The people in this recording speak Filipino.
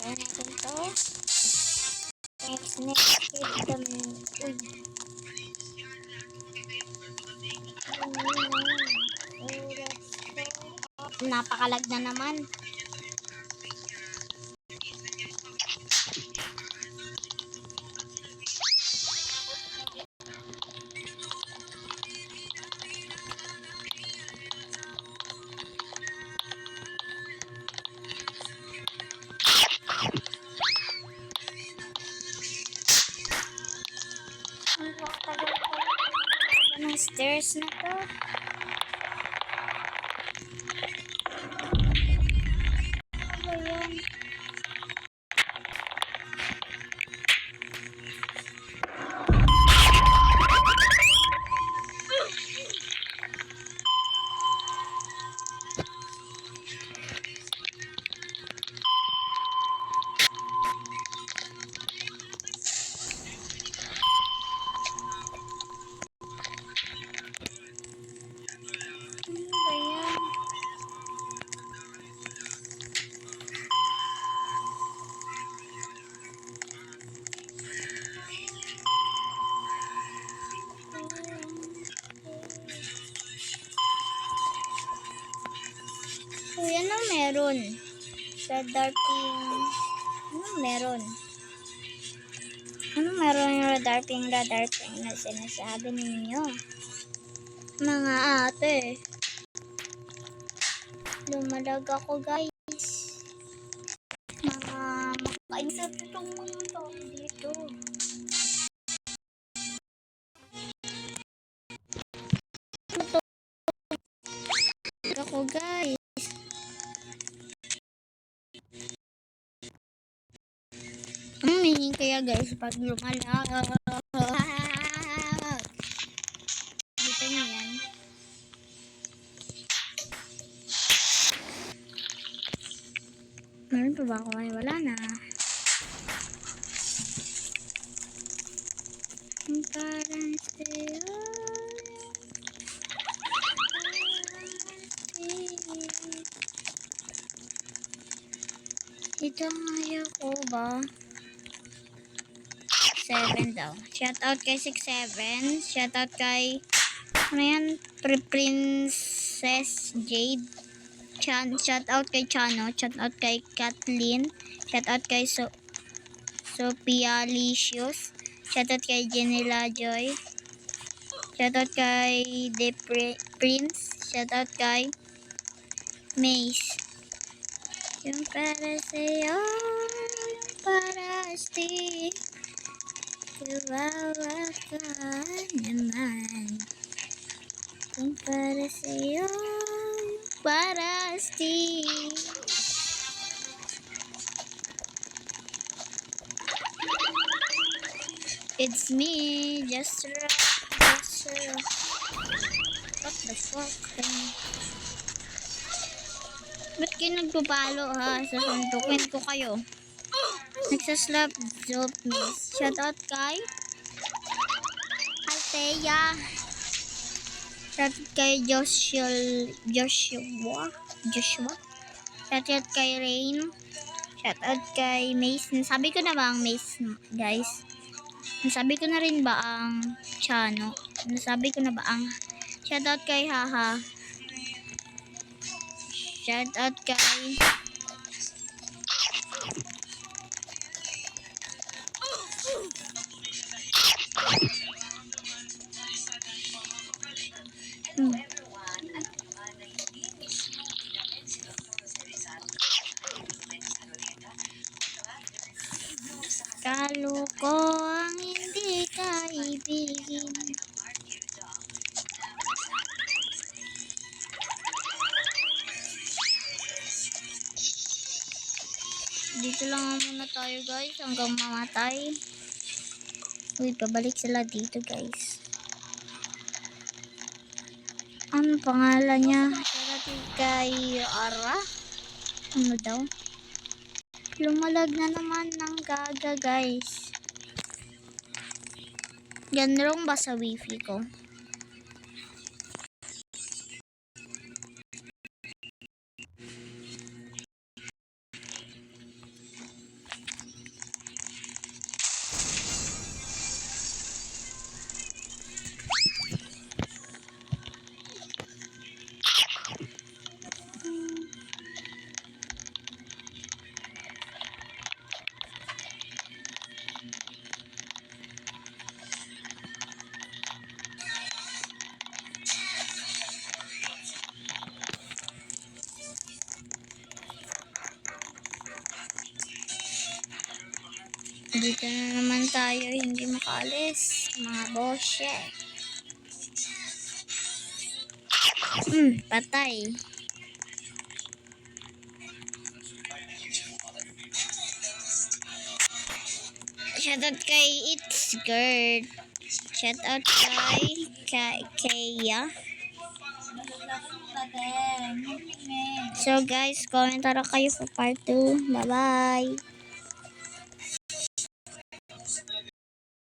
Kaya natin to. Next, hit them. Uy. Napakalag na naman. Anong stairs na to? Ano yan? Uy, anong meron? Sa darting... Anong meron? Anong meron yung radarping na sinasabi ninyo? Mga ate. Lumalag ako, guys. Mga makaisip itong mga to dito. Ako, guys. Meaning kaya guys pag lumalag. Dito nyo yan. Meron pa ba ako? Ay, wala na. Parang sa'yo. Ito nga ko ba? 7 daw. Shoutout kay 67. Shoutout kay ano yan? Princess Jade. Shoutout kay Chano. Shoutout kay Kathleen. Shoutout kay Sophia Licious. Shoutout kay Janela Joy. Shoutout kay The Prince. Shoutout kay Mace. Yung para sa'yo, para sa'yo. Kawawa ka naman. Kung para sa'yo, para sa'yo. It's me, just what the fuck? Ba't kayo nagpapalo ha? Sasuntukin ko kayo. Nagsaslap job miss. Shoutout kay Althea. Shoutout kay Joshua. Shoutout kay Rain. Shoutout kay Mace. Nasabi ko na ba ang Mace, guys? Nasabi ko na rin ba ang Chano? Nasabi ko na ba ang shoutout kay Haha. Shoutout kay Kaluko ang hindi kaibigin. Dito lang muna tayo guys hanggang mamatay. Uy, pabalik sila dito guys. Ano pangalan niya? Shoutout kay Ara. Ano daw? Lumalag na naman ng gaga guys. Ganrong ba sa wifi ko? Dito na naman tayo, hindi makaalis. Mga bosye. Patay. Shoutout kay It's Girl. Shoutout kay Kaya. So guys, comment kayo for part 2. Bye-bye.